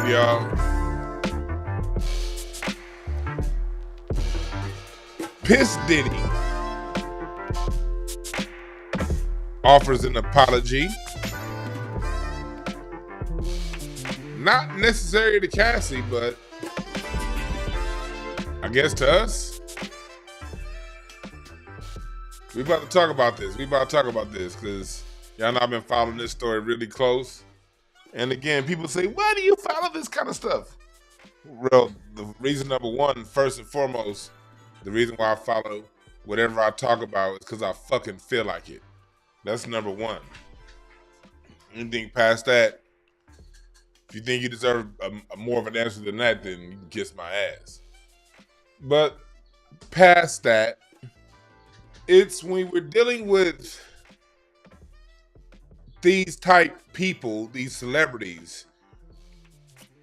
up, y'all? Piss Diddy offers an apology. Not necessary to Cassie, but I guess to us. We about to talk about this. Because y'all know I've been following this story really close. And again, people say, why do you follow this kind of stuff? Well, the reason number one, first and foremost, the reason why I follow whatever I talk about is because I fucking feel like it. That's number one. Anything past that, if you think you deserve a more of an answer than that, then you can kiss my ass. But past that, it's when we're dealing with these type people, these celebrities,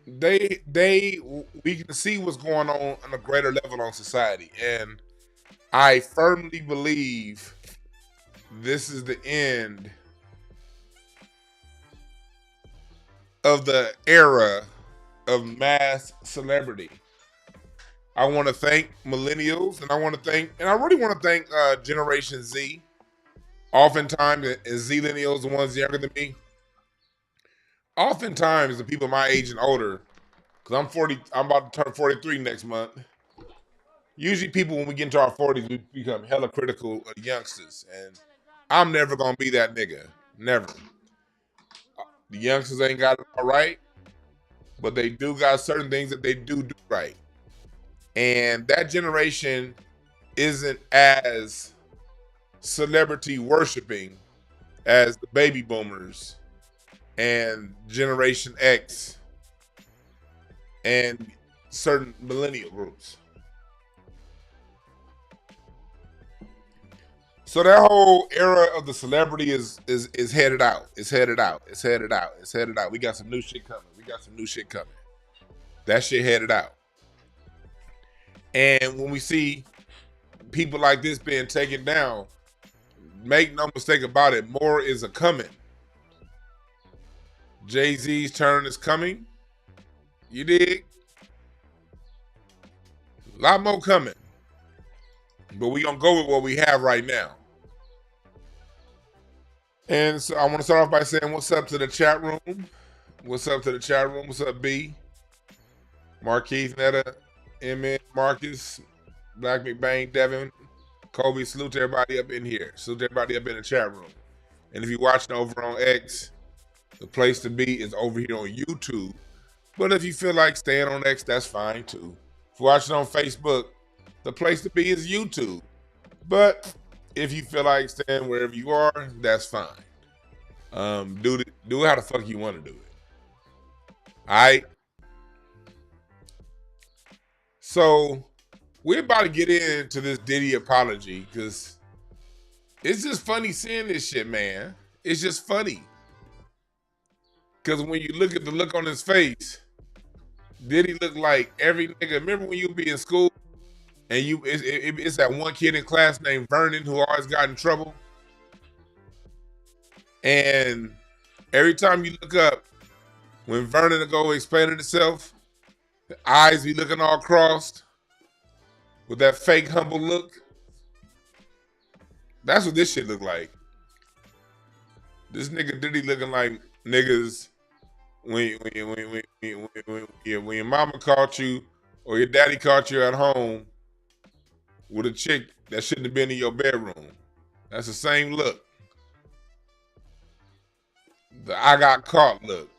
we can see what's going on a greater level on society. And I firmly believe this is the end of the era of mass celebrity. I want to thank millennials, and I really want to thank Generation Z. Oftentimes, and Z-millennials, the ones younger than me, oftentimes the people my age and older, because I'm about to turn 43 next month. Usually people, when we get into our 40s, we become hella critical of the youngsters. And I'm never going to be that nigga. Never. The youngsters ain't got it all right, but they do got certain things that they do right. And that generation isn't as celebrity worshiping as the baby boomers and Generation X and certain millennial groups. So that whole era of the celebrity is headed out. It's headed out. We got some new shit coming. That shit headed out. And when we see people like this being taken down, make no mistake about it, more is a coming. Jay-Z's turn is coming. You dig? A lot more coming. But we gonna go with what we have right now. And so I want to start off by saying what's up to the chat room. What's up, B? Marquise, Netta, M.N., Marcus, Black McBain, Devin, Kobe, salute to everybody up in here. Salute to everybody up in the chat room. And if you're watching over on X, the place to be is over here on YouTube. But if you feel like staying on X, that's fine too. If you're watching on Facebook, the place to be is YouTube. But if you feel like staying wherever you are, that's fine. Do it how the fuck you want to do it. All right. So we're about to get into this Diddy apology because it's just funny seeing this shit, man. It's just funny. Because when you look at the look on his face, Diddy look like every nigga. Remember when you be in school and it's that one kid in class named Vernon who always got in trouble? And every time you look up, when Vernon will go explaining himself, the eyes be looking all crossed with that fake humble look. That's what this shit look like. This nigga Diddy looking like niggas when your mama caught you or your daddy caught you at home with a chick that shouldn't have been in your bedroom. That's the same look. The I got caught look.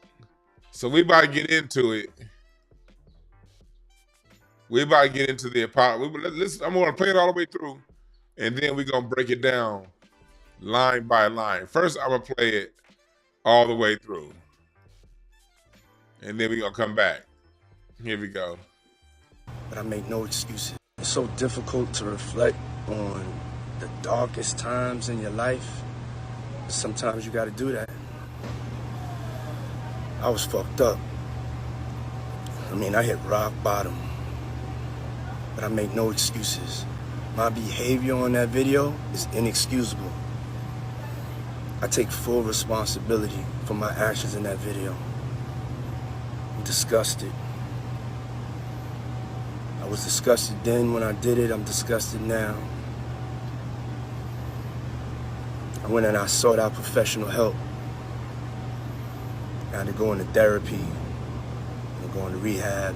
So we about to get into it. We about to get into the apology. I'm going to play it all the way through, and then we're going to break it down line by line. First, I'm going to play it all the way through, and then we're going to come back. Here we go. But I make no excuses. It's so difficult to reflect on the darkest times in your life. Sometimes you got to do that. I was fucked up. I mean, I hit rock bottom. But I make no excuses. My behavior on that video is inexcusable. I take full responsibility for my actions in that video. I'm disgusted. I was disgusted then when I did it. I'm disgusted now. I went and I sought out professional help. I had to go into therapy and go into rehab.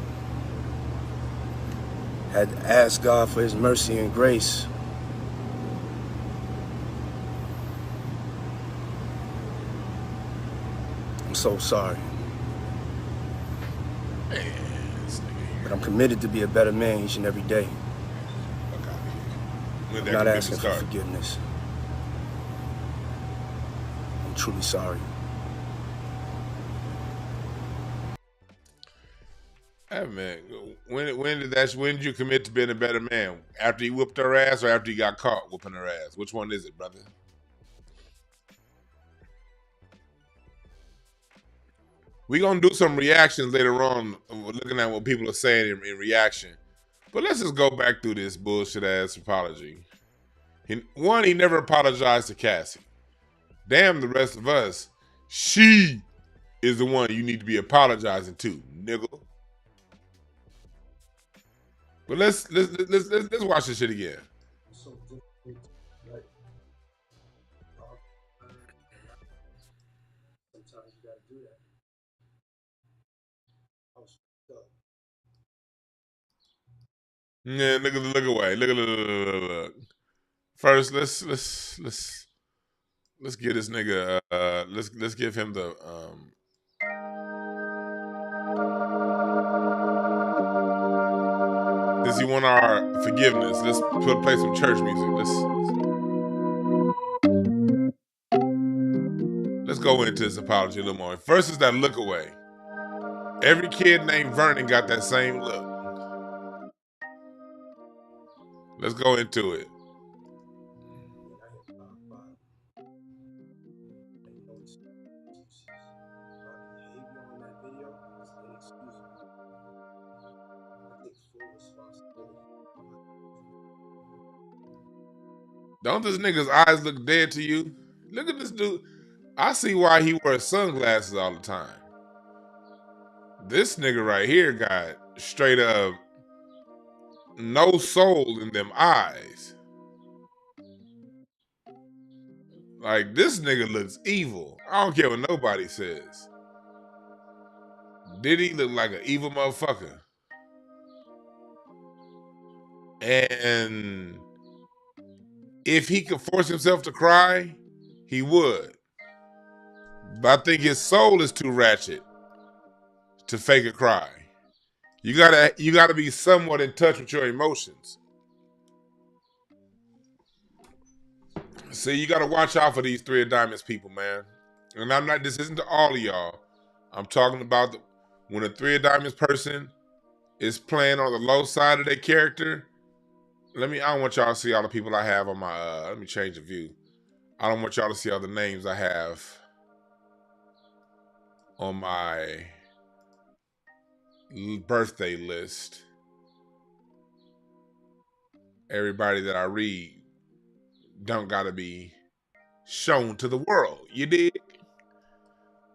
Had to ask God for his mercy and grace. I'm so sorry. But I'm committed to be a better man each and every day. I'm not asking for forgiveness. I'm truly sorry. Hey man, when did you commit to being a better man? After you whooped her ass or after you got caught whooping her ass? Which one is it, brother? We're gonna do some reactions later on, looking at what people are saying in reaction. But let's just go back through this bullshit ass apology. He never apologized to Cassie. Damn the rest of us. She is the one you need to be apologizing to, nigga. But let's watch this shit again. Sometimes you gotta do that. I was fucked up. Yeah, look away. Look. First, let's get this nigga. Let's give him the. Does he want our forgiveness? Let's play some church music. Let's go into this apology a little more. First is that look away. Every kid named Vernon got that same look. Let's go into it. Don't this nigga's eyes look dead to you? Look at this dude. I see why he wears sunglasses all the time. This nigga right here got straight up no soul in them eyes. Like, this nigga looks evil. I don't care what nobody says. Diddy look like an evil motherfucker. And if he could force himself to cry, he would. But I think his soul is too ratchet to fake a cry. You gotta be somewhat in touch with your emotions. See, you gotta watch out for these Three of Diamonds people, man. And this isn't to all of y'all. I'm talking about when a Three of Diamonds person is playing on the low side of their character. I don't want y'all to see all the people I have on my, let me change the view. I don't want y'all to see all the names I have on my birthday list. Everybody that I read don't gotta be shown to the world. You dig?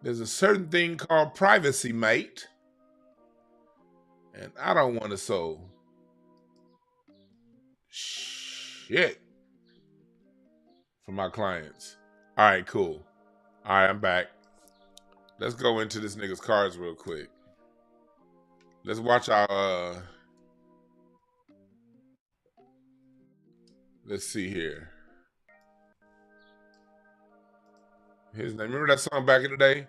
There's a certain thing called privacy, mate. And I don't want to sow shit for my clients. All right, cool. All right, I'm back. Let's go into this nigga's cards real quick. Let's watch our, let's see here. His name, remember that song back in the day?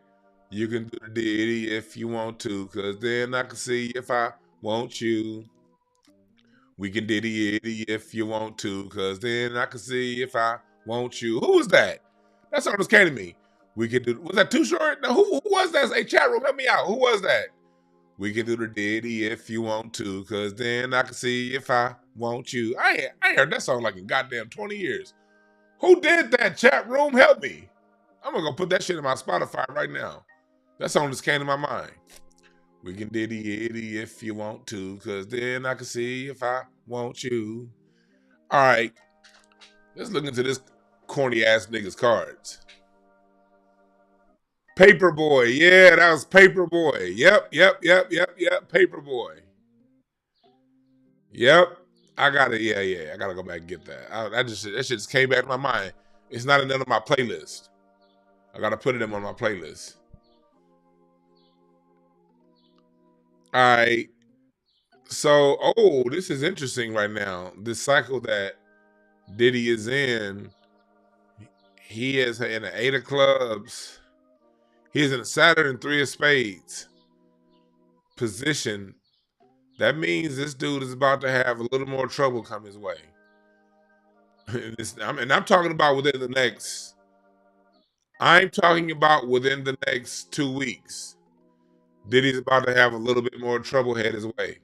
You can do the Diddy if you want to, cause then I can see if I want you. We can Diddy if you want to, cause then I can see if I want you. Who was that? That song just came to me. We can do. Was that Too Short? No, who was that? Hey, chat room, help me out. Who was that? We can do the Diddy if you want to, cause then I can see if I want you. I ain't heard that song like in goddamn 20 years. Who did that? Chat room, help me. I'm gonna go put that shit in my Spotify right now. That song just came to my mind. We can Diddy if you want to, cause then I can see if I want you. All right, let's look into this corny ass nigga's cards. Paperboy. Yeah, that was Paperboy. Yep. Paperboy. Yep. I gotta, yeah. I gotta go back and get that. That shit just came back to my mind. It's not in none of my playlist. I gotta put it in on my playlist. All right. So, this is interesting right now. This cycle that Diddy is in, he is in an 8 of clubs. He's in a Saturn and 3 of spades position. That means this dude is about to have a little more trouble come his way. I'm talking about within the next. I'm talking about within the next 2 weeks. Diddy's about to have a little bit more trouble head his way.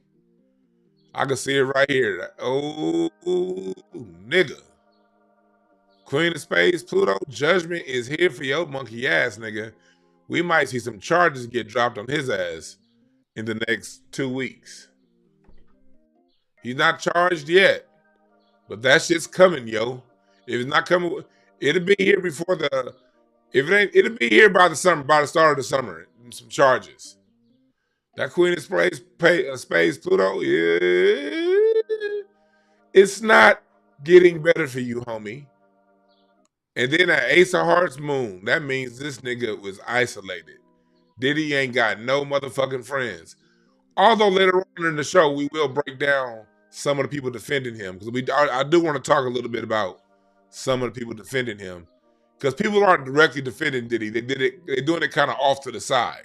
I can see it right here. Oh, nigga. Queen of Spades, Pluto, judgment is here for your monkey ass, nigga. We might see some charges get dropped on his ass in the next 2 weeks. He's not charged yet, but that shit's coming, yo. If it's not coming, it'll be here before the. If it ain't, it'll be here by the summer, by the start of the summer. Some charges. That Queen of Spades, Pluto, yeah, it's not getting better for you, homie. And then that Ace of Hearts Moon, that means this nigga was isolated. Diddy ain't got no motherfucking friends. Although later on in the show, we will break down some of the people defending him. Because I do want to talk a little bit about some of the people defending him. Because people aren't directly defending Diddy. They're doing it kind of off to the side.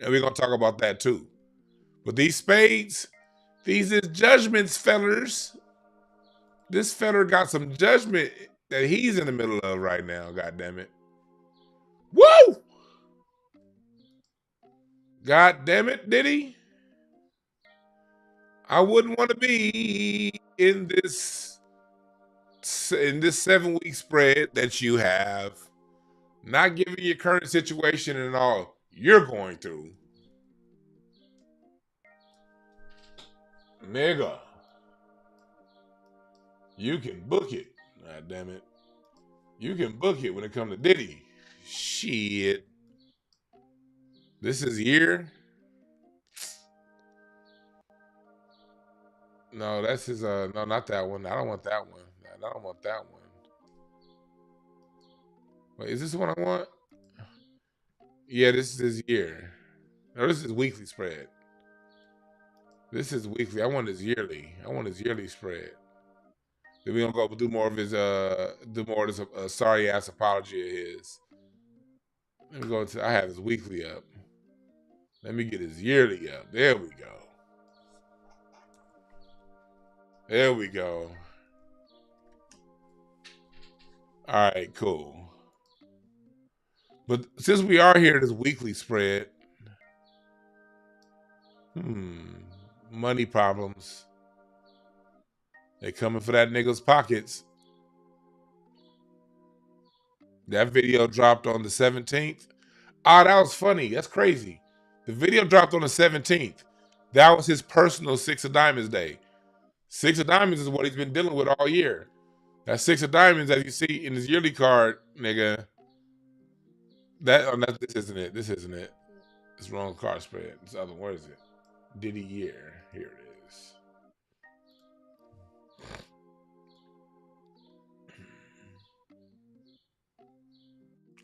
And we're going to talk about that too. But these spades, these is judgments, fellers. This feller got some judgment that he's in the middle of right now, God damn it. Woo! God damn it, Diddy. I wouldn't want to be in this 7-week spread that you have, not given your current situation and all you're going through. Nigga, you can book it. God damn it. You can book it when it comes to Diddy. Shit. This is year. No, that's his no, not that one. I don't want that one. I don't want that one. Wait, is this the one I want? Yeah, this is his year. No, this is weekly spread. This is weekly. I want his yearly. I want his yearly spread. Then we gonna go do more of his do more of this sorry ass apology of his. Let me go to I have his weekly up. Let me get his yearly up. There we go. There we go. All right, cool. But since we are here, this weekly spread, money problems. They coming for that nigga's pockets. That video dropped on the 17th. Ah, that was funny. That's crazy. The video dropped on the 17th. That was his personal 6 of Diamonds day. 6 of Diamonds is what he's been dealing with all year. That 6 of Diamonds, as you see in his yearly card, nigga. This isn't it. This isn't it. It's wrong card spread. This other one, where is it? Diddy year. Here it is.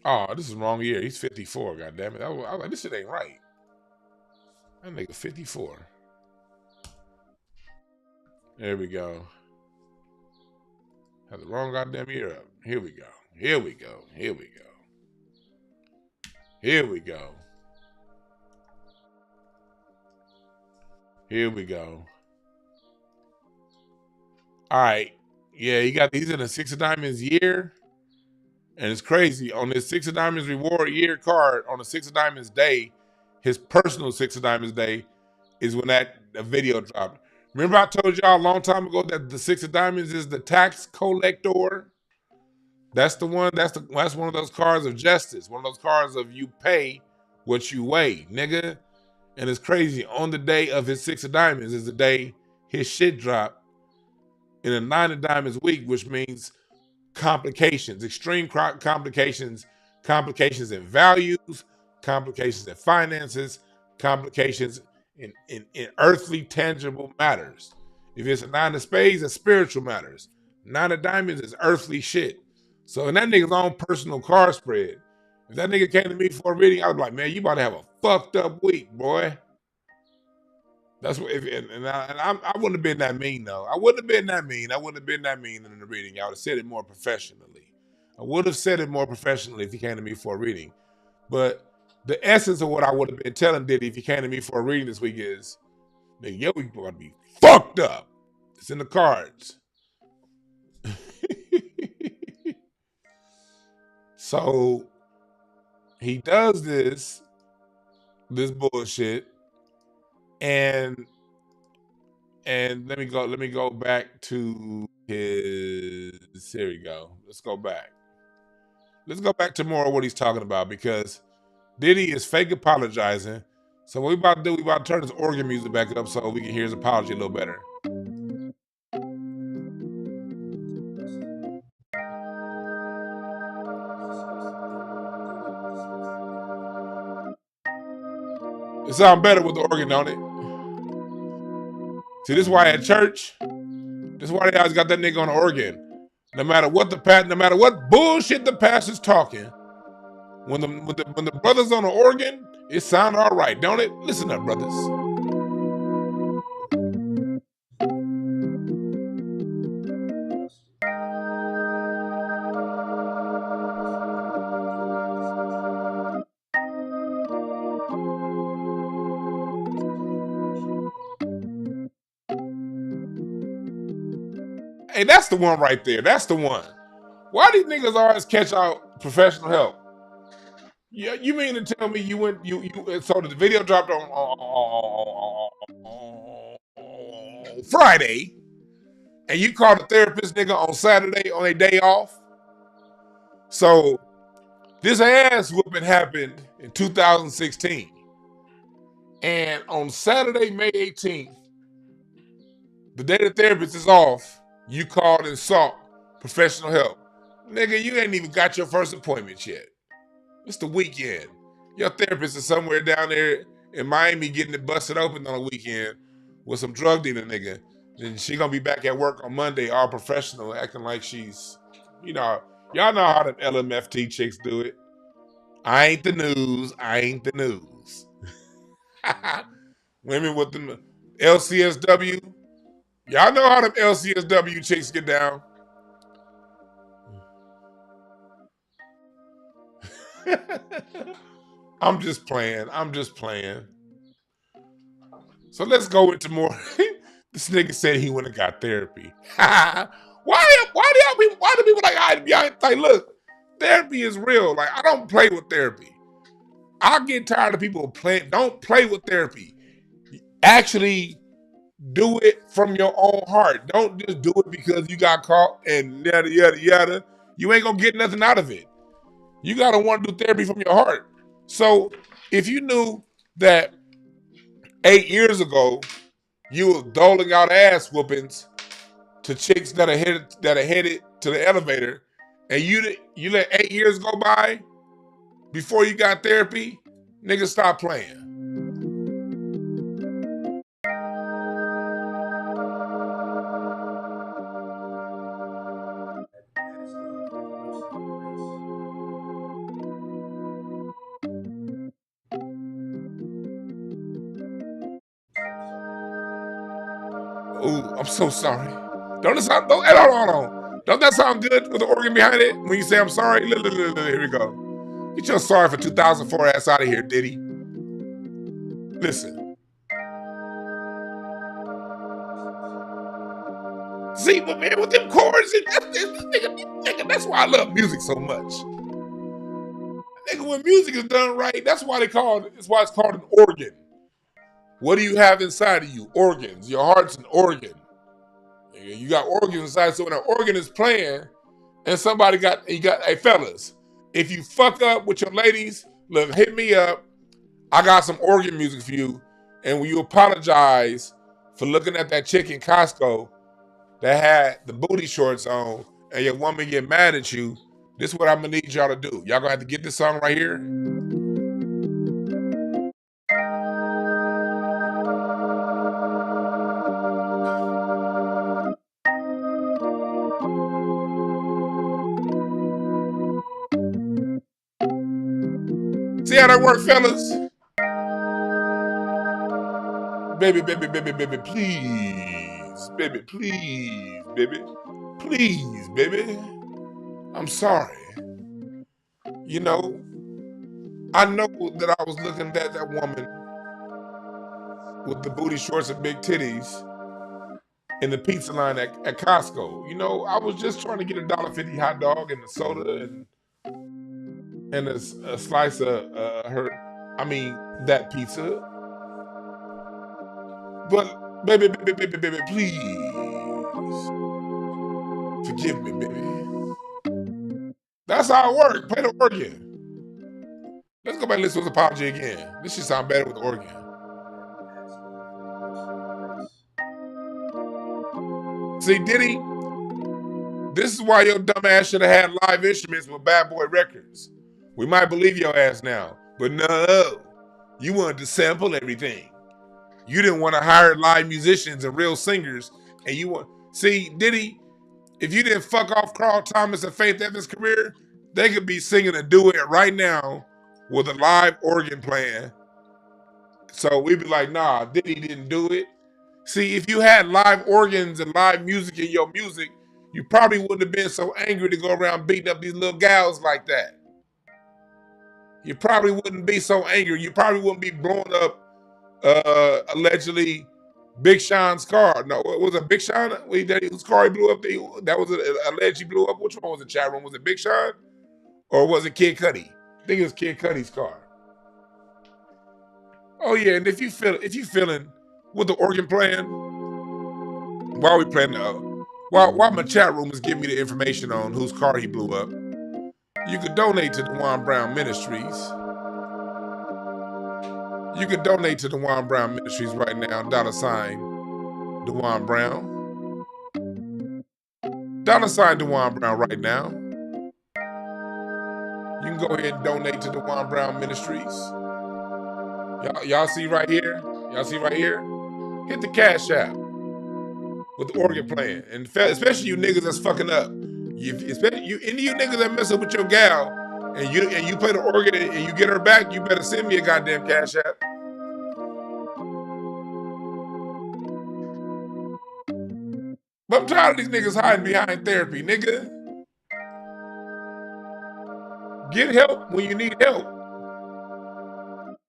Oh, this is wrong year. He's 54, goddammit. I was like, this shit ain't right. That nigga 54. There we go. Had the wrong goddamn year up. Here we go. Here we go. Here we go. Here we go. Here we go. All right. Yeah, he's in a 6 of Diamonds year. And it's crazy. On this 6 of Diamonds reward year card, on the 6 of Diamonds day, his personal 6 of Diamonds day is when that video dropped. Remember I told y'all a long time ago that the 6 of Diamonds is the tax collector? That's the one, that's one of those cards of justice. One of those cards of you pay what you weigh, nigga. And it's crazy. On the day of his 6 of Diamonds is the day his shit dropped in a 9 of Diamonds week, which means complications, extreme complications in values, complications in finances, complications in earthly, tangible matters. If it's a nine of spades, it's spiritual matters. Nine of diamonds is earthly shit. So in that nigga's own personal card spread, if that nigga came to me for a reading, I was like, man, you about to have a fucked up week, boy. That's what. I wouldn't have been that mean though. I wouldn't have been that mean. I wouldn't have been that mean in the reading. I would have said it more professionally. I would have said it more professionally if he came to me for a reading. But the essence of what I would have been telling Diddy if he came to me for a reading this week is, nigga, your week about to be fucked up. It's in the cards. So he does this bullshit, and let me go back to his. Here we go. Let's go back. Let's go back to more of what he's talking about, because Diddy is fake apologizing. So what we about to do, we about to turn his organ music back up so we can hear his apology a little better. It sounds better with the organ, don't it? See, this is why at church, this is why they always got that nigga on the organ. No matter what bullshit the pastor's talking, when the brothers on the organ, it sound all right, don't it? Listen up, brothers. Hey, that's the one right there. That's the one. Why these niggas always catch out professional help? Yeah, you mean to tell me you went you so the video dropped on Friday, and you called a therapist nigga on Saturday on a day off? So this ass whooping happened in 2016, and on Saturday, May 18th, the day the therapist is off, you called and sought professional help. Nigga, you ain't even got your first appointment yet. It's the weekend. Your therapist is somewhere down there in Miami getting it busted open on a weekend with some drug dealer nigga. Then she gonna be back at work on Monday, all professional, acting like she's, y'all know how them LMFT chicks do it. I ain't the news. I ain't the news. Women with them LCSW. Y'all know how them LCSW chicks get down. I'm just playing. So let's go into more. This nigga said he went and got therapy. why do people like, look, therapy is real. Like, I don't play with therapy. I get tired of people playing. Don't play with therapy. Actually do it from your own heart. Don't just do it because you got caught and yada, yada, yada. You ain't gonna get nothing out of it. You gotta want to do therapy from your heart. So if you knew that 8 years ago you was doling out ass whoopings to chicks that are headed to the elevator, and you let 8 years go by before you got therapy, nigga, stop playing. Ooh, I'm so sorry. Don't hold on. Don't that sound good with the organ behind it? When you say I'm sorry, here we go. Get your sorry for 2004 ass out of here, Diddy. Listen. See, but man, with them chords, nigga, that's why I love music so much. Nigga, when music is done right, that's why it's called an organ. What do you have inside of you? Organs. Your heart's an organ. You got organs inside, so when an organ is playing, and hey fellas, if you fuck up with your ladies, look, hit me up. I got some organ music for you. And when you apologize for looking at that chick in Costco that had the booty shorts on, and your woman get mad at you, this is what I'm gonna need y'all to do. Y'all gonna have to get this song right here. See how that work, fellas? Baby, baby, baby, baby, please. Baby, please, baby. Please, baby. I'm sorry. You know, I know that I was looking at that woman with the booty shorts and big titties in the pizza line at Costco. You know, I was just trying to get a $1.50 hot dog and a soda and a slice of that pizza. But baby, baby, baby, baby, please forgive me, baby. That's how it works. Play the organ. Let's go back and listen to his apology again. This should sound better with the organ. See, Diddy, this is why your dumb ass should have had live instruments with Bad Boy Records. We might believe your ass now, but no. You wanted to sample everything. You didn't want to hire live musicians and real singers, and you want... See, Diddy, if you didn't fuck off Carl Thomas and Faith Evans' career, they could be singing a duet right now with a live organ playing. So we'd be like, nah, Diddy didn't do it. See, if you had live organs and live music in your music, you probably wouldn't have been so angry to go around beating up these little gals like that. You probably wouldn't be so angry. You probably wouldn't be blowing up allegedly Big Sean's car. No, was it Big Sean? Whose car he blew up? That was alleged he blew up. Which one was the chat room? Was it Big Sean? Or was it Kid Cudi? I think it was Kid Cudi's car. Oh yeah, and if you feeling with the organ playing, while we playing while my chat room is giving me the information on whose car he blew up, you could donate to DeJuan Brown Ministries. You can donate to DeJuan Brown Ministries right now, $ DeJuan Brown. $ DeJuan Brown right now. You can go ahead and donate to DeJuan Brown Ministries. Y'all see right here? Y'all see right here? Hit the Cash App with the organ playing. And especially you niggas that's fucking up. Especially any of you niggas that mess up with your gal and you play the organ and you get her back, you better send me a goddamn Cash App. But I'm tired of these niggas hiding behind therapy, nigga. Get help when you need help.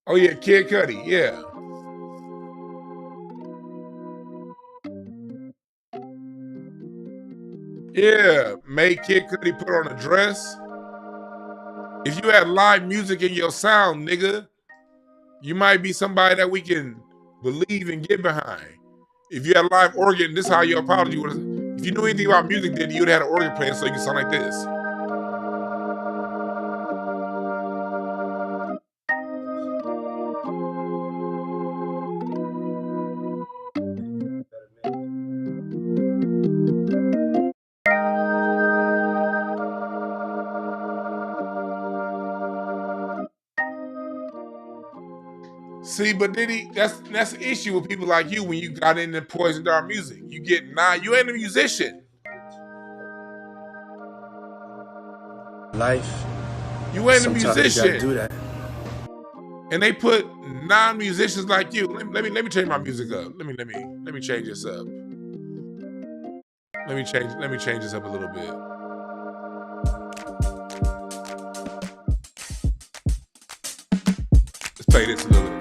Oh yeah, Kid Cudi, yeah. Yeah, make Kid Cudi put on a dress. If you had live music in your sound, nigga, you might be somebody that we can believe and get behind. If you had a live organ, this is how your apology was. If you knew anything about music, then you'd have had an organ playing so you can sound like this. See, but Diddy, that's the issue with people like you when you got into poisoned our music. You ain't a musician. Life. You ain't a musician. You gotta do that. And they put non-musicians like you. Let me change my music up. Let me change this up. Let me change this up a little bit. Let's play this a little bit.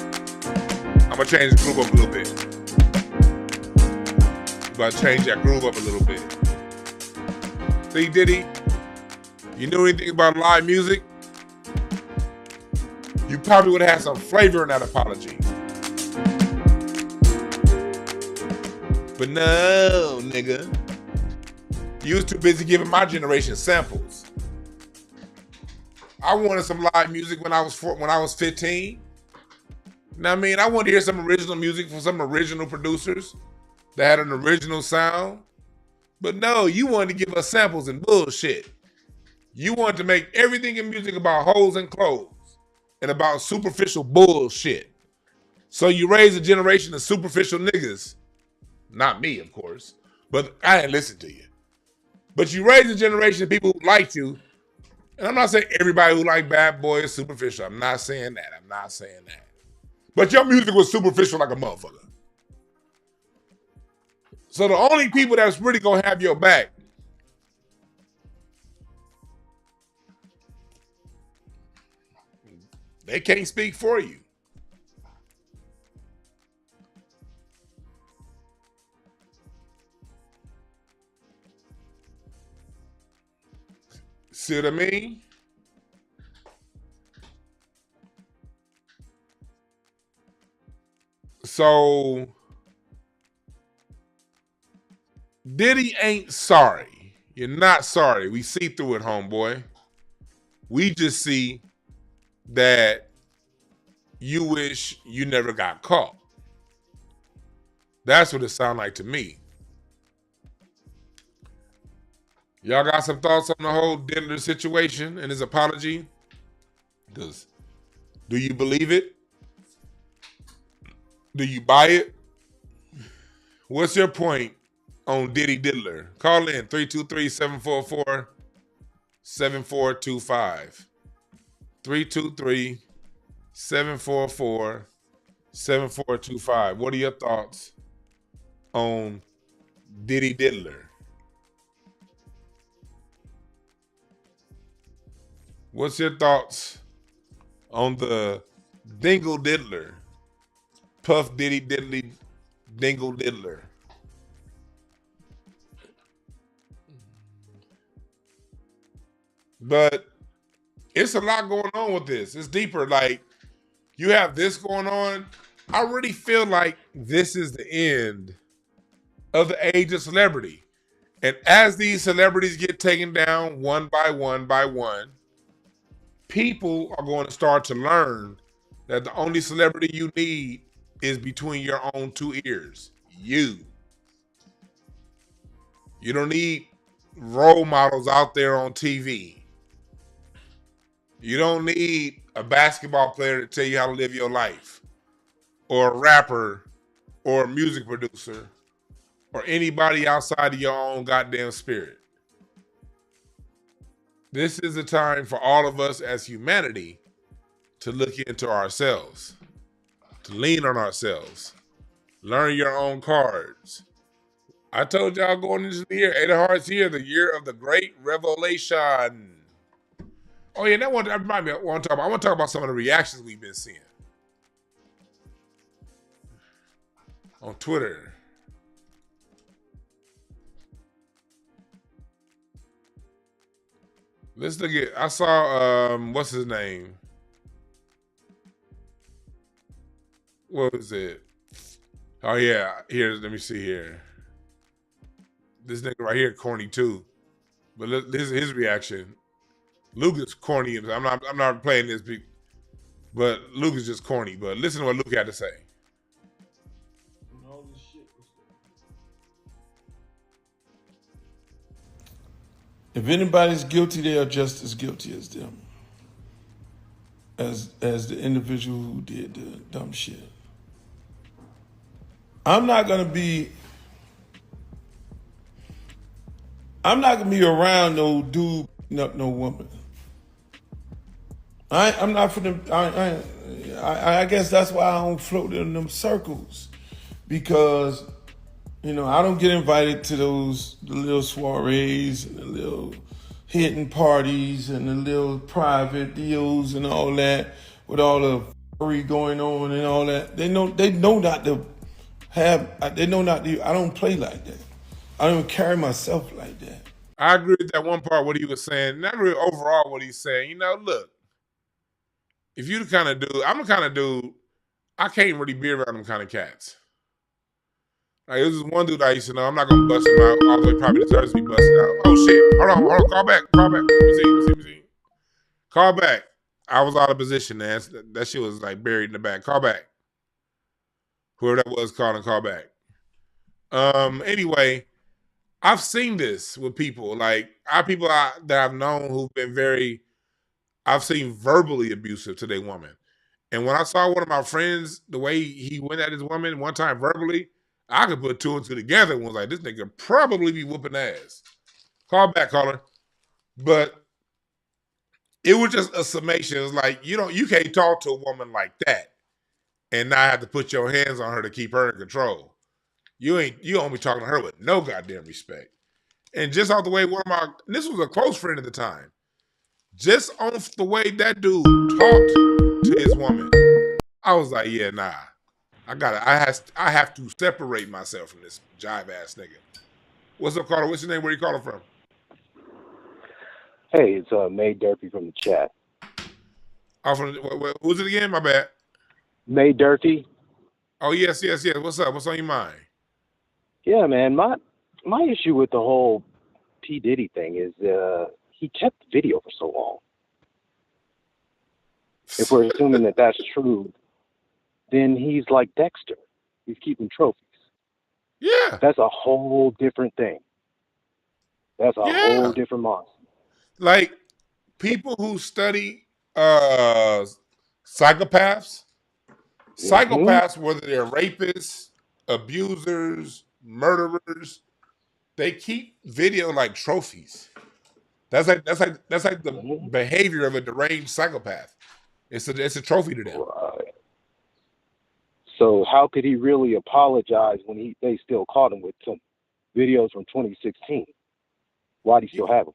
I'm gonna change the groove up a little bit. I'm gonna change that groove up a little bit. See, Diddy, you know anything about live music? You probably would have had some flavor in that apology. But no, nigga. You was too busy giving my generation samples. I wanted some live music when I was 15. Now, I mean, I wanted to hear some original music from some original producers that had an original sound. But no, you wanted to give us samples and bullshit. You wanted to make everything in music about hoes and clothes and about superficial bullshit. So you raised a generation of superficial niggas. Not me, of course, but I didn't listen to you. But you raised a generation of people who liked you And I'm not saying everybody who like Bad Boy is superficial. I'm not saying that. I'm not saying that. But your music was superficial like a motherfucker. So the only people that's really gonna have your back, they can't speak for you. See what I mean? So Diddy ain't sorry. You're not sorry. We see through it, homeboy. We just see that you wish you never got caught. That's what it sounds like to me. Y'all got some thoughts on the whole Diddy situation and his apology? Because do you believe it? Do you buy it? What's your point on Diddy Diddler? Call in 323-744-7425. 323-744-7425. What are your thoughts on Diddy Diddler? What's your thoughts on the Dingle Diddler? Puff Diddy Diddly Dingle Diddler. But it's a lot going on with this. It's deeper. Like, you have this going on. I really feel like this is the end of the age of celebrity. And as these celebrities get taken down one by one by one, people are going to start to learn that the only celebrity you need is between your own two ears. You. You don't need role models out there on TV. You don't need a basketball player to tell you how to live your life, or a rapper, or a music producer, or anybody outside of your own goddamn spirit. This is a time for all of us as humanity to look into ourselves, to lean on ourselves, learn your own cards. I told y'all going into the year, Eight of Hearts year, the year of the great revelation. Oh yeah, that one remind me. I want to talk about some of the reactions we've been seeing on Twitter. Let's look at. I saw what's his name? What was it? Oh yeah, here. Let me see here. This nigga right here, corny too. But this is his reaction. Luke is corny. I'm not playing this, but Luke is just corny. But listen to what Luke had to say. If anybody's guilty, they are just as guilty as them, as the individual who did the dumb shit. I'm not gonna be around no dude, no woman. I'm not for them. I guess that's why I don't float in them circles, because I don't get invited to the little soirees and the little hidden parties and the little private deals and all that, with all the free going on and all that. They know not to have. They know not to. I don't play like that. I don't even carry myself like that. I agree with that one part, what he was saying. Not really overall what he's saying. Look, if you the kind of dude, I'm the kind of dude, I can't really be around them kind of cats. Like, this is one dude I used to know. I'm not gonna bust him out, although he probably deserves to be busted out. Oh shit! Hold on, call back. Let me see. Call back. I was out of position, man. That shit was like buried in the back. Call back. Whoever that was, call back. Anyway, I've seen this with people. Like, people that I've known who've been I've seen verbally abusive to their woman. And when I saw one of my friends, the way he went at his woman one time verbally, I could put two and two together and was like, this nigga probably be whooping ass. Call back, caller. But It was just a summation. It's like you can't talk to a woman like that and not have to put your hands on her to keep her in control. You don't be talking to her with no goddamn respect. And just off the way, this was a close friend at the time. Just off the way that dude talked to his woman, I was like, yeah, nah. I have to separate myself from this jive ass nigga. What's up, Carter? What's your name? Where you calling from? Hey, it's May Durfee from the chat. Who's it again? My bad. May Durfee. Oh yes. What's up? What's on your mind? Yeah, man. My issue with the whole P Diddy thing is he kept the video for so long. If we're assuming that that's true, then he's like Dexter. He's keeping trophies. Yeah. That's a whole different thing. That's a whole different monster. Like people who study psychopaths, whether they're rapists, abusers, murderers, they keep video like trophies. That's like the behavior of a deranged psychopath. It's a trophy to them. Right. So how could he really apologize when they still caught him with some videos from 2016? Why do you still have them?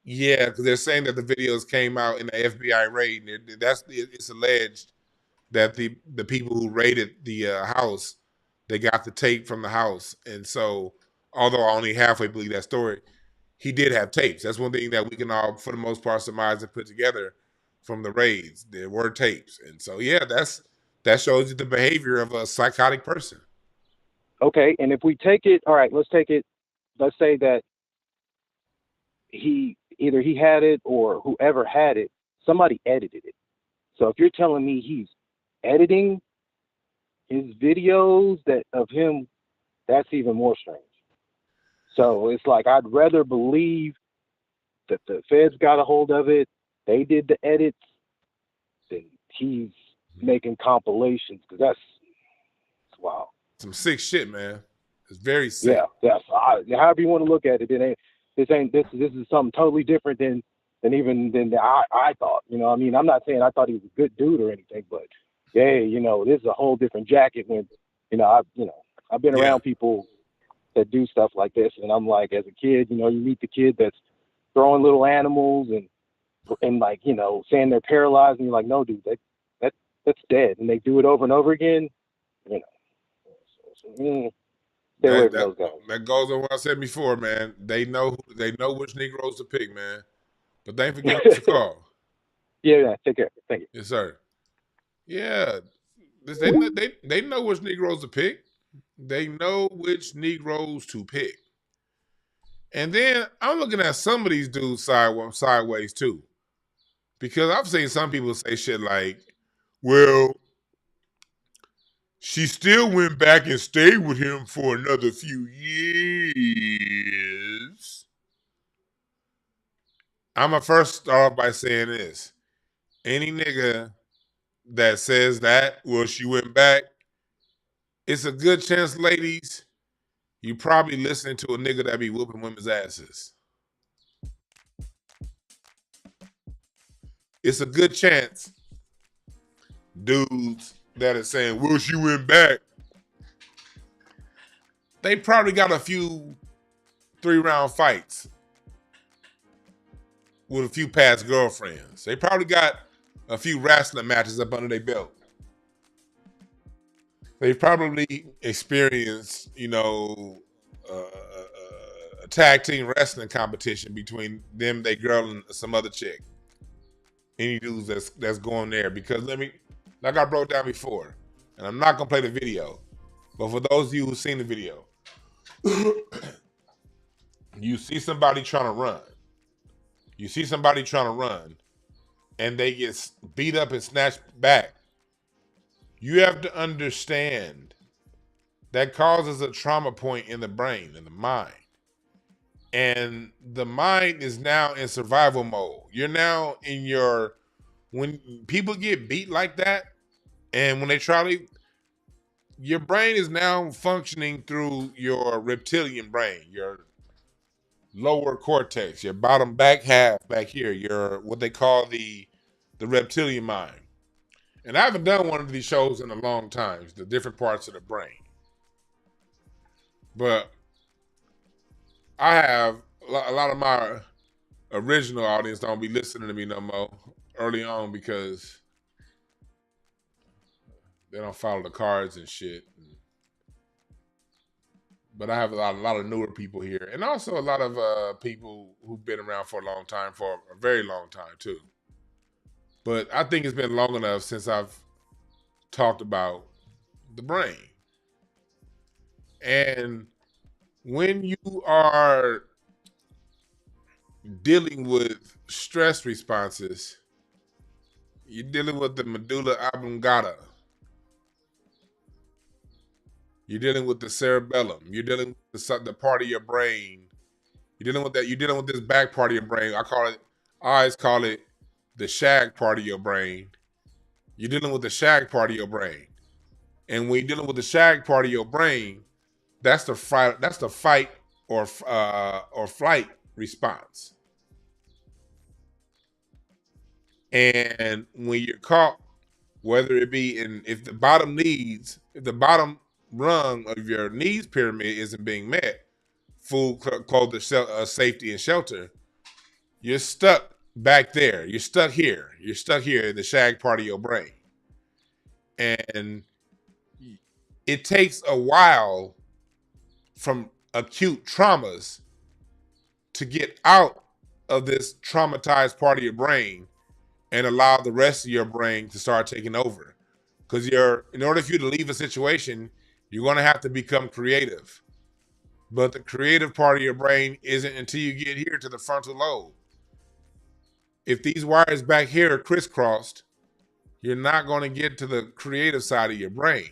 Yeah, because they're saying that the videos came out in the FBI raid. It's alleged that the people who raided the house, they got the tape from the house, and so although I only halfway believe that story, he did have tapes. That's one thing that we can all, for the most part, surmise and put together from the raids. There were tapes, and so yeah, that shows you the behavior of a psychotic person. Okay, and if we take it, all right, let's take it. Let's say that he had it or whoever had it, somebody edited it. So if you're telling me he's editing his videos of him, that's even more strange. So it's like I'd rather believe that the feds got a hold of it, they did the edits, than he's making compilations, because that's wow. Some sick shit, man. It's very sick. Yeah. However you want to look at it, this is something totally different than I thought. You know what I mean? I'm not saying I thought he was a good dude or anything, but yeah, this is a whole different jacket when, I've been around people that do stuff like this, and I'm like, as a kid, you meet the kid that's throwing little animals and like, saying they're paralyzed, and you're like, no, dude, that's dead, and they do it over and over again, Stay away from those guys. That goes on what I said before, man. They know which Negroes to pick, man. But thanks for giving us a call. Yeah, take care. Thank you. Yes, sir. Yeah, they know which Negroes to pick. They know which Negroes to pick. And then I'm looking at some of these dudes sideways too, because I've seen some people say shit like, "Well, she still went back and stayed with him for another few years." I'm going to first start off by saying this. Any nigga that says that, well, she went back, it's a good chance, ladies, you probably listening to a nigga that be whooping women's asses. It's a good chance dudes that are saying, well, she went back, they probably got a few 3-round fights with a few past girlfriends. They probably got a few wrestling matches up under their belt. They probably experienced, a tag team wrestling competition between them, they girl, and some other chick. Any dudes that's going there, because like I broke down before, and I'm not gonna play the video, but for those of you who've seen the video, you see somebody trying to run. And they get beat up and snatched back. You have to understand that causes a trauma point in the brain, in the mind. And the mind is now in survival mode. You're now when people get beat like that, and when they your brain is now functioning through your reptilian brain, your lower cortex, your bottom back half back here, your what they call the reptilian mind. And I haven't done one of these shows in a long time, the different parts of the brain. But I have a lot of my original audience don't be listening to me no more early on because they don't follow the cards and shit. But I have a lot of newer people here, and also a lot of people who've been around for a long time, for a very long time too. But I think it's been long enough since I've talked about the brain. And when you are dealing with stress responses, you're dealing with the medulla oblongata. You're dealing with the cerebellum. You're dealing with the part of your brain. You're dealing with that. You're dealing with this back part of your brain. I always call it the shag part of your brain. You're dealing with the shag part of your brain. And when you're dealing with the shag part of your brain, that's the fight or flight response. And when you're caught, whether it be if the bottom rung of your needs pyramid isn't being met, food, clothes, safety, and shelter, you're stuck back there. You're stuck here. You're stuck here in the shag part of your brain. And it takes a while from acute traumas to get out of this traumatized part of your brain and allow the rest of your brain to start taking over. Because in order for you to leave a situation, you're going to have to become creative. But the creative part of your brain isn't until you get here to the frontal lobe. If these wires back here are crisscrossed, you're not going to get to the creative side of your brain.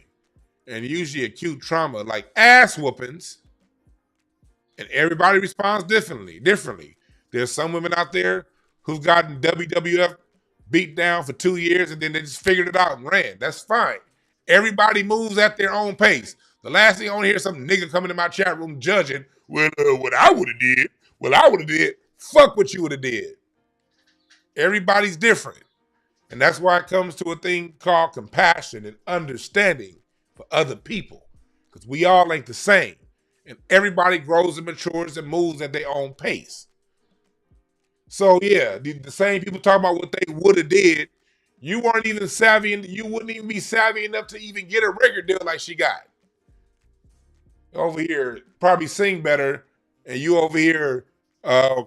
And usually acute trauma, like ass whoopings, and everybody responds differently. There's some women out there who've gotten WWF beat down for 2 years and then they just figured it out and ran. That's fine. Everybody moves at their own pace. The last thing I want to hear is some nigga coming in my chat room judging, what I would have did. Fuck what you would have did. Everybody's different. And that's why it comes to a thing called compassion and understanding for other people. Because we all ain't the same. And everybody grows and matures and moves at their own pace. So yeah, the same people talking about what they would have did, you weren't even savvy, and you wouldn't even be savvy enough to even get a record deal like she got. Over here, probably sing better, and you over here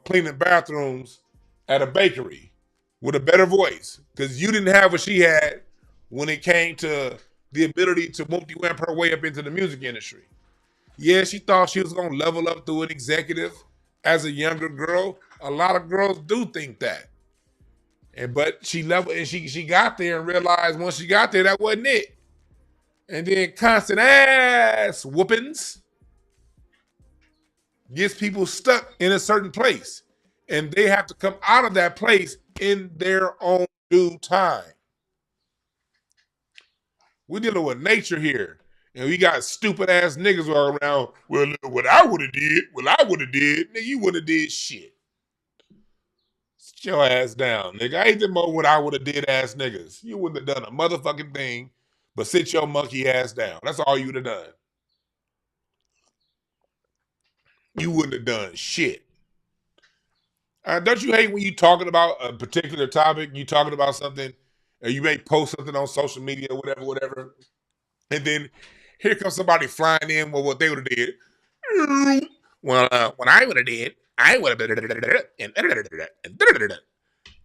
cleaning bathrooms at a bakery with a better voice, because you didn't have what she had when it came to the ability to multi-wamp her way up into the music industry. Yeah, she thought she was going to level up through an executive as a younger girl. A lot of girls do think that. But she leveled and she got there and realized once she got there, that wasn't it. And then constant ass whoopings gets people stuck in a certain place. And they have to come out of that place in their own due time. We're dealing with nature here. And we got stupid ass niggas walking around, well, what I would have did, nigga, you would have did shit. Sit your ass down, nigga. I ain't them more what I would have did ass niggas. You wouldn't have done a motherfucking thing but sit your monkey ass down. That's all you would have done. You wouldn't have done shit. Don't you hate when you talking about a particular topic, you talking about something, or you may post something on social media or whatever, and then here comes somebody flying in with what they would have did. Well, what I would have did, I would have and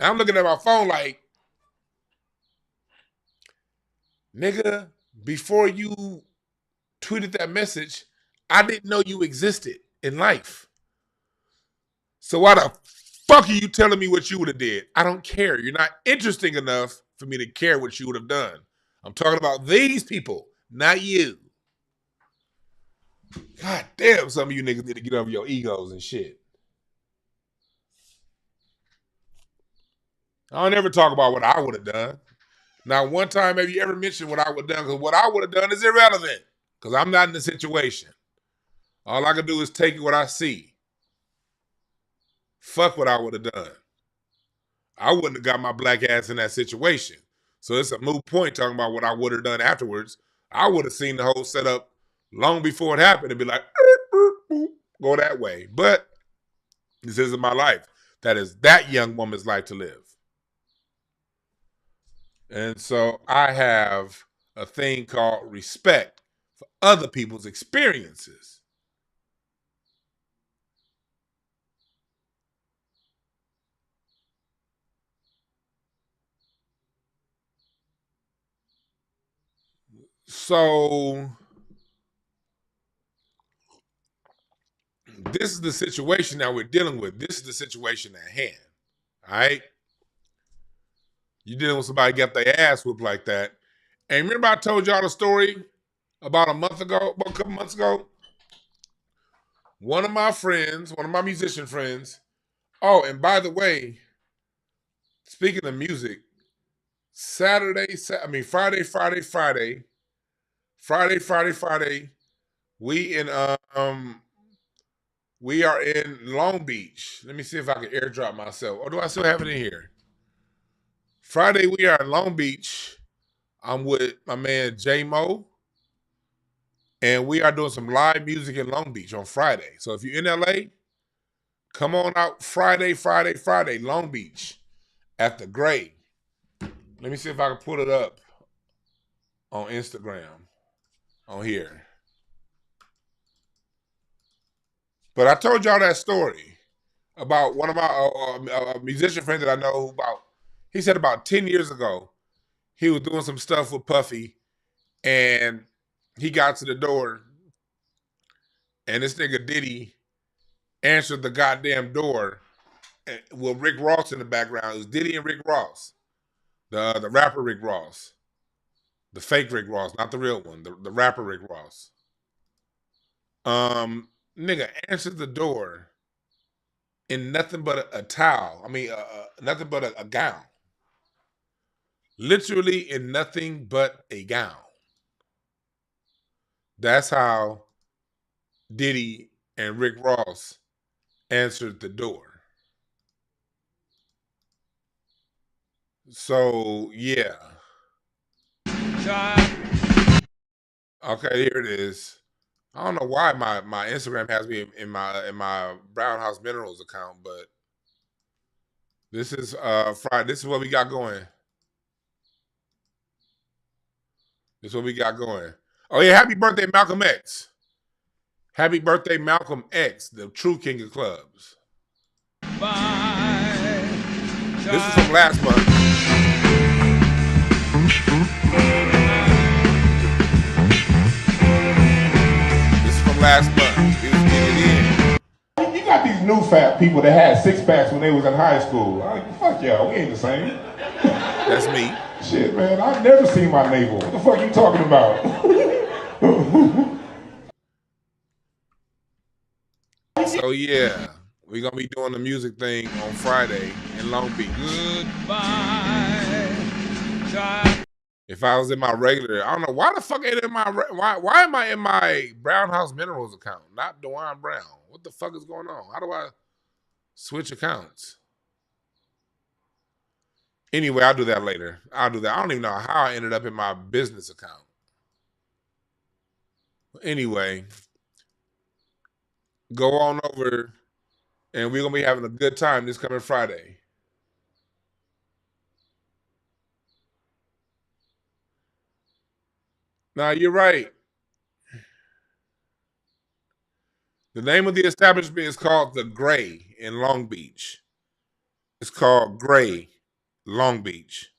I'm looking at my phone like, nigga, before you tweeted that message, I didn't know you existed in life. So why the fuck are you telling me what you would have did? I don't care. You're not interesting enough for me to care what you would have done. I'm talking about these people, not you. God damn, some of you niggas need to get over your egos and shit. I don't ever talk about what I would have done. Now, one time have you ever mentioned what I would have done? Because what I would have done is irrelevant. Because I'm not in the situation. All I can do is take what I see. Fuck what I would have done. I wouldn't have got my black ass in that situation. So it's a moot point talking about what I would have done afterwards. I would have seen the whole setup long before it happened and be like, go that way. But this isn't my life. That is that young woman's life to live. And so I have a thing called respect for other people's experiences. So this is the situation that we're dealing with. This is the situation at hand. All right? You're dealing with somebody got their ass whooped like that. And remember I told y'all the story about a couple months ago? One of my friends, one of my musician friends, oh, and by the way, speaking of music, Friday, we are in Long Beach. Let me see if I can airdrop myself. Or do I still have it in here? Friday, we are in Long Beach. I'm with my man J Mo. And we are doing some live music in Long Beach on Friday. So if you're in LA, come on out Friday, Long Beach at the Gray. Let me see if I can pull it up on Instagram on here. But I told y'all that story about one of my musician friends that I know he said about 10 years ago, he was doing some stuff with Puffy and he got to the door and this nigga Diddy answered the goddamn door with Rick Ross in the background. It was Diddy and Rick Ross, the rapper Rick Ross, the fake Rick Ross, not the real one, the rapper Rick Ross. Nigga answered the door in nothing but a towel. I mean, nothing but a gown. Literally in nothing but a gown. That's how Diddy and Rick Ross answered the door. So, yeah. Okay, here it is. I don't know why my Instagram has me in my Brown House Minerals account, but this is Friday. This is what we got going. This is what we got going. Oh yeah, happy birthday, Malcolm X. Happy birthday, Malcolm X, the true king of clubs. Bye. This is from last month. This is from last month. He was getting it in. You got these new fat people that had six packs when they was in high school. Fuck y'all, we ain't the same. That's me. Shit, man, I've never seen my navel. What the fuck you talking about? So yeah, we're gonna be doing the music thing on Friday in Long Beach. Goodbye. If I was in my regular, I don't know why the fuck ain't in my why am I in my Brown House Minerals account, not DeWine Brown? What the fuck is going on? How do I switch accounts? Anyway, I'll do that later. I'll do that. I don't even know how I ended up in my business account. Anyway, go on over and we're going to be having a good time this coming Friday. Now, you're right. The name of the establishment is called The Gray in Long Beach. It's called Gray, Long Beach.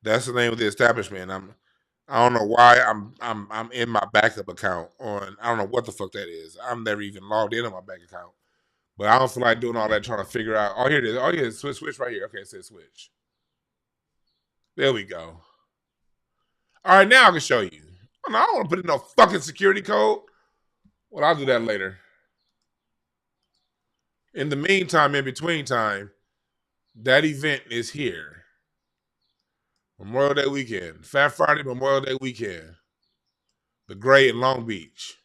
That's the name of the establishment. I don't know why I'm in my backup account on. I don't know what the fuck that is. I'm never even logged in on my bank account, but I don't feel like doing all that trying to figure out. Oh, here it is. Oh, yeah, switch right here. Okay, it says switch. There we go. All right, now I can show you. I don't want to put in no fucking security code. Well, I'll do that later. In the meantime, in between time, that event is here. Memorial Day weekend. Fat Friday, Memorial Day weekend. The Gray in Long Beach.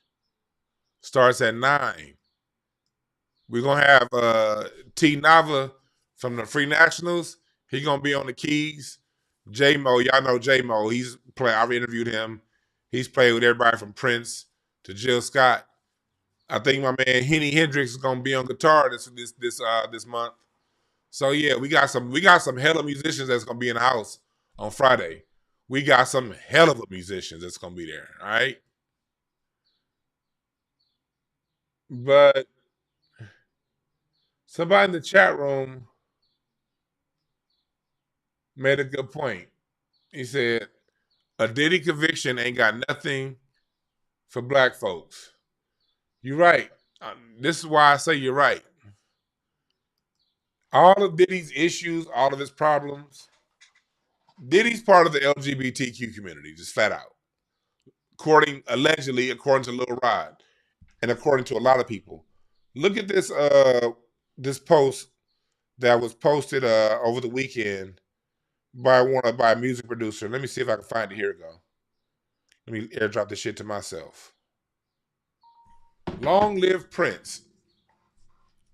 Starts at 9. We're gonna have T Nava from the Free Nationals. He gonna be on the keys. J Mo, y'all know J Mo. I've interviewed him. He's played with everybody from Prince to Jill Scott. I think my man Henny Hendrix is gonna be on guitar this month. So yeah, we got some hella musicians that's gonna be in the house on Friday. We got some hell of a musicians that's gonna be there. All right, but somebody in the chat room made a good point. He said a Diddy conviction ain't got nothing for black folks. You're right. This is why I say you're right. All of Diddy's issues, all of his problems, Diddy's part of the LGBTQ community, just flat out. Allegedly, according to Lil Rod, and according to a lot of people. Look at this post that was posted over the weekend by a music producer. Let me see if I can find it. Here we go. Let me airdrop this shit to myself. Long live Prince.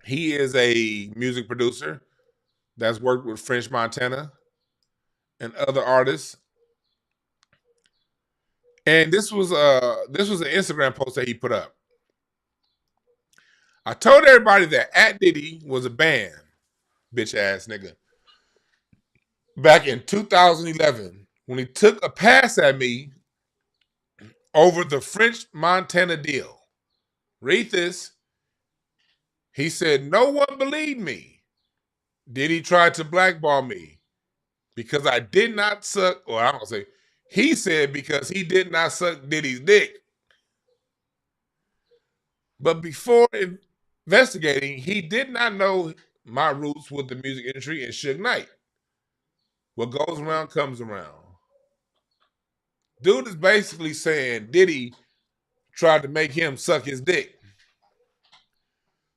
He is a music producer that's worked with French Montana and other artists. And this was an Instagram post that he put up. I told everybody that At Diddy was a band, bitch ass nigga, back in 2011 when he took a pass at me over the French Montana deal. Read this. He said, no one believed me. Diddy tried to blackball me because I did not suck, or I'm going to say, he said because he did not suck Diddy's dick. But before investigating, he did not know my roots with the music industry and Suge Knight. What goes around comes around. Dude is basically saying Diddy tried to make him suck his dick.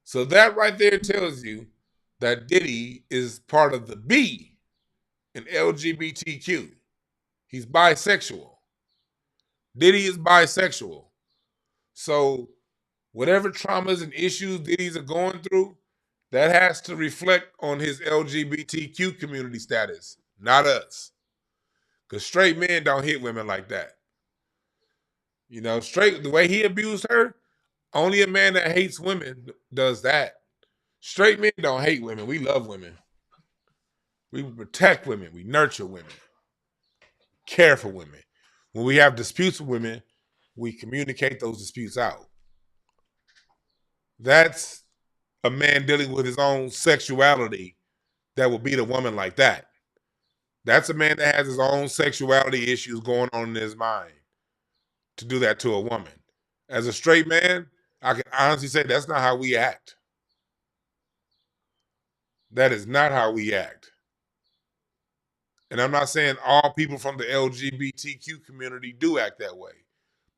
So that right there tells you that Diddy is part of the B in LGBTQ. He's bisexual. Diddy is bisexual. So whatever traumas and issues Diddy's are going through, that has to reflect on his LGBTQ community status, not us. Because straight men don't hit women like that. You know, the way he abused her, only a man that hates women does that. Straight men don't hate women. We love women. We protect women. We nurture women. Care for women. When we have disputes with women, we communicate those disputes out. That's a man dealing with his own sexuality that will beat a woman like that. That's a man that has his own sexuality issues going on in his mind to do that to a woman. As a straight man, I can honestly say that's not how we act. That is not how we act. And I'm not saying all people from the LGBTQ community do act that way.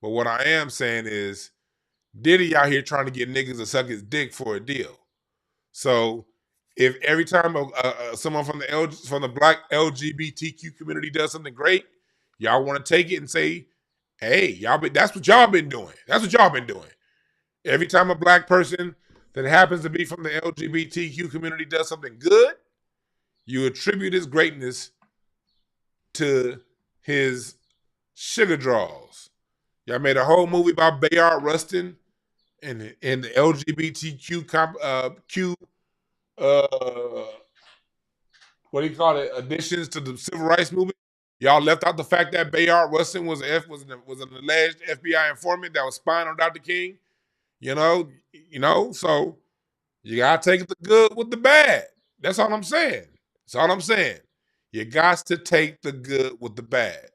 But what I am saying is Diddy out here trying to get niggas to suck his dick for a deal. So if every time someone from the black LGBTQ community does something great, y'all want to take it and say, hey, that's what y'all been doing. That's what y'all been doing. Every time a black person that happens to be from the LGBTQ community does something good, you attribute his greatness to his sugar draws. Y'all made a whole movie about Bayard Rustin and the LGBTQ what do you call it? Additions to the civil rights movement. Y'all left out the fact that Bayard Rustin was an alleged FBI informant that was spying on Dr. King. You know, so you gotta take the good with the bad. That's all I'm saying. That's all I'm saying. You got to take the good with the bad.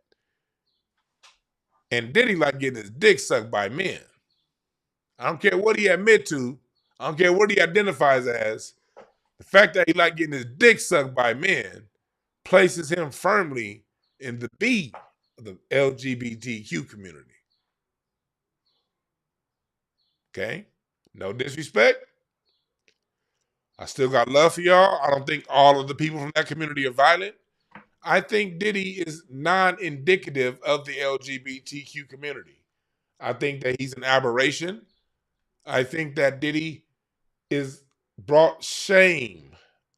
And Diddy like getting his dick sucked by men. I don't care what he admit to. I don't care what he identifies as. The fact that he like getting his dick sucked by men places him firmly in the B of the LGBTQ community. Okay? No disrespect. I still got love for y'all. I don't think all of the people from that community are violent. I think Diddy is non-indicative of the LGBTQ community. I think that he's an aberration. I think that Diddy is brought shame.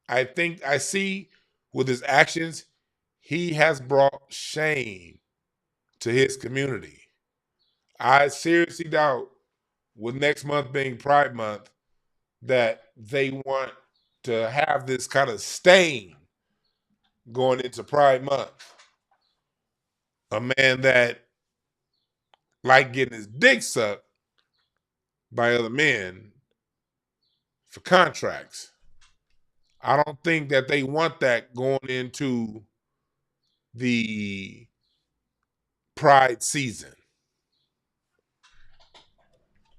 I think I see with his actions, he has brought shame to his community. I seriously doubt, with next month being Pride Month, that they want to have this kind of stain going into Pride Month. A man that like getting his dick sucked by other men for contracts. I don't think that they want that going into the Pride season.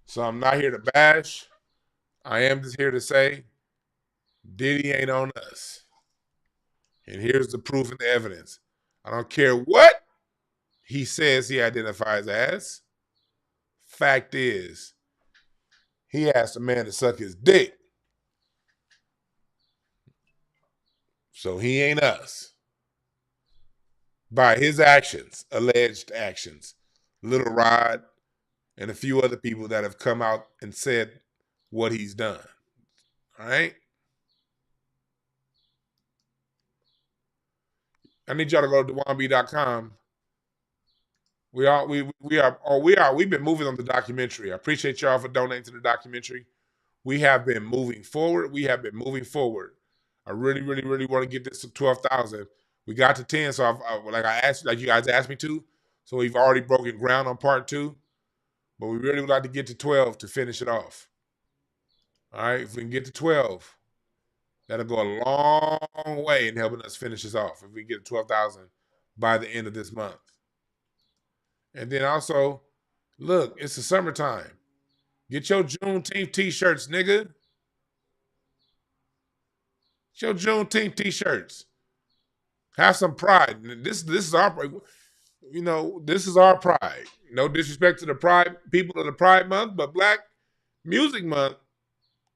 So I'm not here to bash. I am just here to say Diddy ain't on us. And here's the proof and the evidence. I don't care what he says he identifies as. Fact is, he asked a man to suck his dick. So he ain't us. By his actions, alleged actions. Little Rod and a few other people that have come out and said what he's done. All right? I need y'all to go to DewanB.com. We've been moving on the documentary. I appreciate y'all for donating to the documentary. We have been moving forward. I really, really, really want to get this to 12,000. We got to 10, so like you guys asked me to. So we've already broken ground on part 2, but we really would like to get to 12 to finish it off. All right, if we can get to 12, that'll go a long way in helping us finish this off. If we get to 12,000 by the end of this month. And then also, look, it's the summertime. Get your Juneteenth t-shirts, nigga. Get your Juneteenth t-shirts. Have some pride. This is our, this is our pride. No disrespect to the pride people of the Pride Month, but Black Music Month,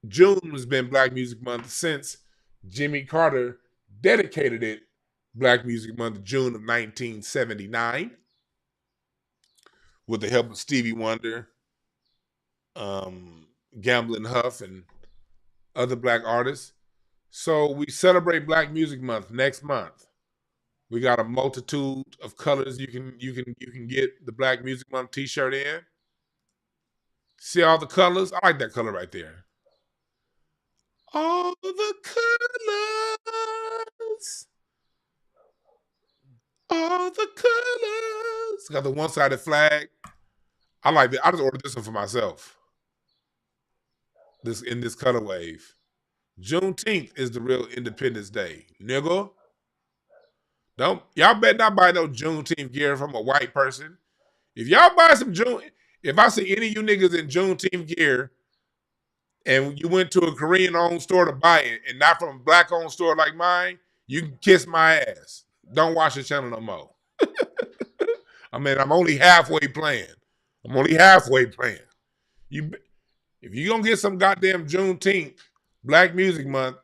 June has been Black Music Month since Jimmy Carter dedicated it Black Music Month, June of 1979, with the help of Stevie Wonder, Gamblin' Huff, and other Black artists. So we celebrate Black Music Month next month. We got a multitude of colors you can get the Black Music Month t-shirt in. See all the colors? I like that color right there. All the colors. All the colors. It's got the one-sided flag. I like it. I just ordered this one for myself. In this color wave. Juneteenth is the real Independence Day, nigga. Y'all better not buy no Juneteenth gear from a white person. If y'all buy some if I see any of you niggas in Juneteenth gear and you went to a Korean-owned store to buy it and not from a Black-owned store like mine, you can kiss my ass. Don't watch the channel no more. I mean, I'm only halfway playing. If you're going to get some goddamn Juneteenth, Black Music Month,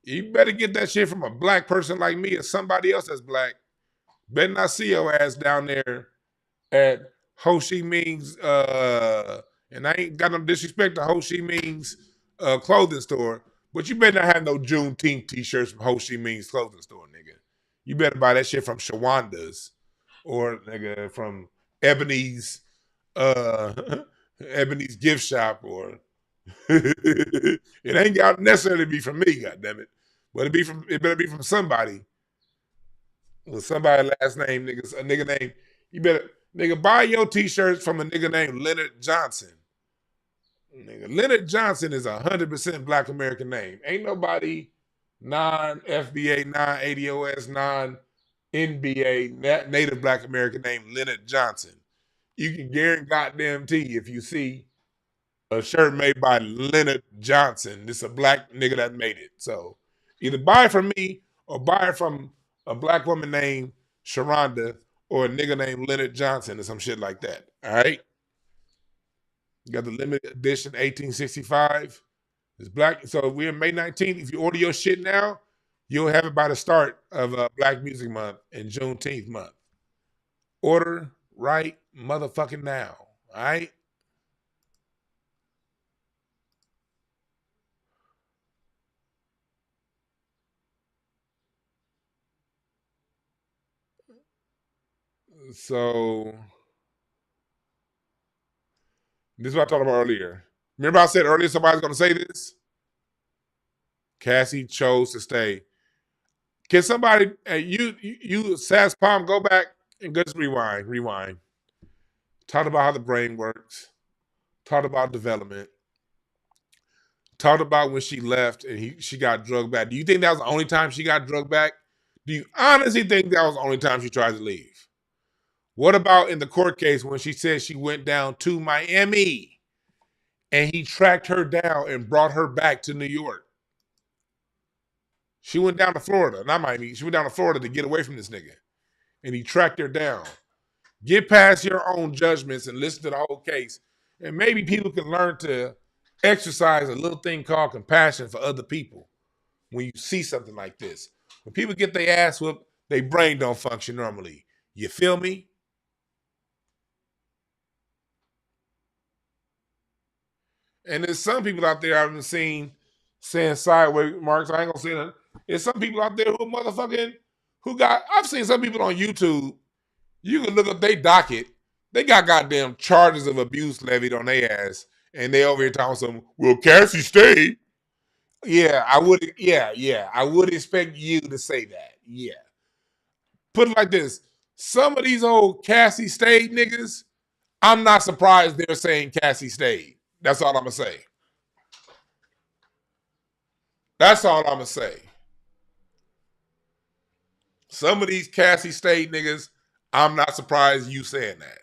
you better get that shit from a Black person like me or somebody else that's Black. Better not see your ass down there at Ho Chi Minh's, and I ain't got no disrespect to Ho Chi Minh's clothing store, but you better not have no Juneteenth t-shirts from Ho Chi Minh's clothing store, nigga. You better buy that shit from Shawanda's or nigga from Ebony's Ebony's gift shop, or it ain't got to necessarily be from me, goddammit. But it better be from somebody with somebody last name, niggas, a nigga name. You better, nigga, buy your t-shirts from a nigga named Leonard Johnson. Nigga, Leonard Johnson is 100% Black American name. Ain't nobody non-FBA, non-ADOS, non-NBA, native Black American named Leonard Johnson. You can guarantee if you see a shirt made by Leonard Johnson, it's a Black nigga that made it. So either buy it from me or buy it from a Black woman named Sharonda or a nigga named Leonard Johnson or some shit like that. All right? You got the limited edition 1865. It's Black. So we're May 19th. If you order your shit now, you'll have it by the start of Black Music Month and Juneteenth month. Order right motherfucking now. All right? So this is what I talked about earlier. Remember I said earlier somebody's going to say this? Cassie chose to stay. Can somebody, you Sass Palm, go back and just rewind. Talk about how the brain works. Talk about development. Talked about when she left and she got drugged back. Do you think that was the only time she got drugged back? Do you honestly think that was the only time she tried to leave? What about in the court case when she said she went down to Miami and he tracked her down and brought her back to New York? She went down to Florida, not Miami. She went down to Florida to get away from this nigga. And he tracked her down. Get past your own judgments and listen to the whole case. And maybe people can learn to exercise a little thing called compassion for other people when you see something like this. When people get their ass whooped, their brain don't function normally. You feel me? And there's some people out there I've been seen saying sideways remarks. I ain't gonna say that. There's some people out there I've seen some people on YouTube. You can look up their docket. They got goddamn charges of abuse levied on their ass. And they over here talking some, well, Cassie stayed. Yeah, I would expect you to say that. Yeah. Put it like this. Some of these old Cassie stayed niggas, I'm not surprised they're saying Cassie stayed. That's all I'm gonna say. That's all I'm gonna say. Some of these Cassie stayed niggas, I'm not surprised you saying that.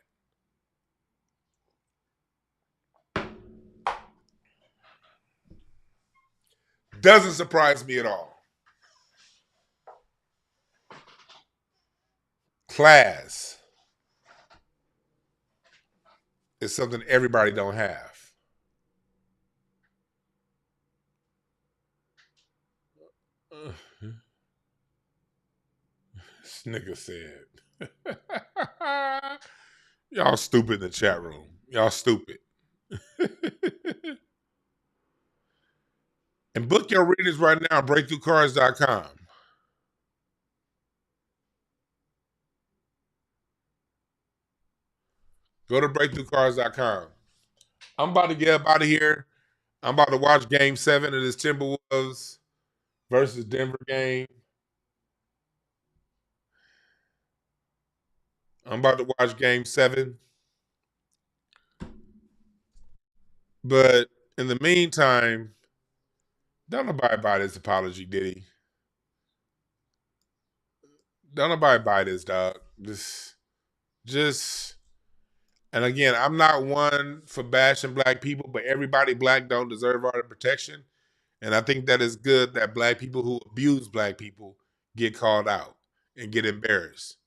Doesn't surprise me at all. Class is something everybody don't have. This nigga said, y'all stupid in the chat room. Y'all stupid. And book your readings right now at breakthroughcards.com. Go to breakthroughcards.com. I'm about to get up out of here. I'm about to watch Game 7 of this Timberwolves versus Denver game. I'm about to watch Game 7. But in the meantime, don't nobody buy this apology, Diddy. Don't nobody buy this, dog. Just, and again, I'm not one for bashing black people, but everybody black don't deserve our protection. And I think that is good that black people who abuse black people get called out and get embarrassed.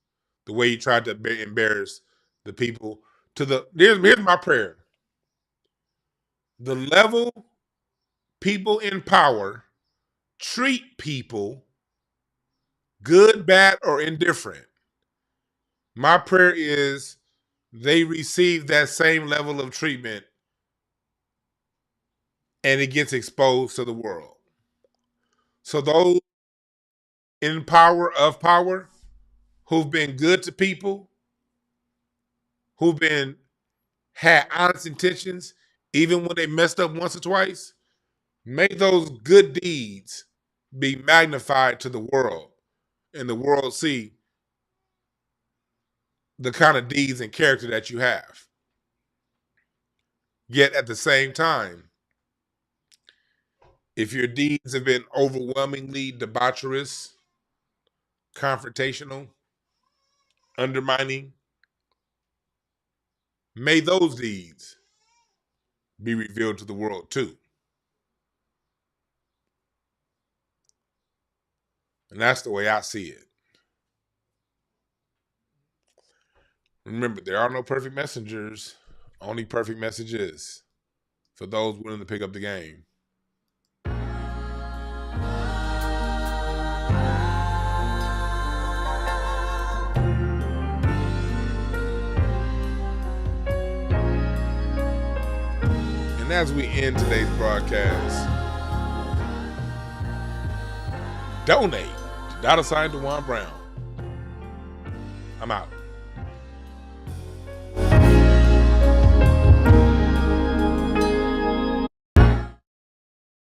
The way you tried to embarrass the people here's my prayer. The level people in power treat people, good, bad, or indifferent, my prayer is they receive that same level of treatment and it gets exposed to the world. So those in power, of power, who've been good to people, who've had honest intentions, even when they messed up once or twice, make those good deeds be magnified to the world, and the world see the kind of deeds and character that you have. Yet at the same time, if your deeds have been overwhelmingly debaucherous, confrontational, undermining, may those deeds be revealed to the world too. And that's the way I see it. Remember, there are no perfect messengers, only perfect messages for those willing to pick up the game. And as we end today's broadcast, donate to $DeWan Brown. I'm out.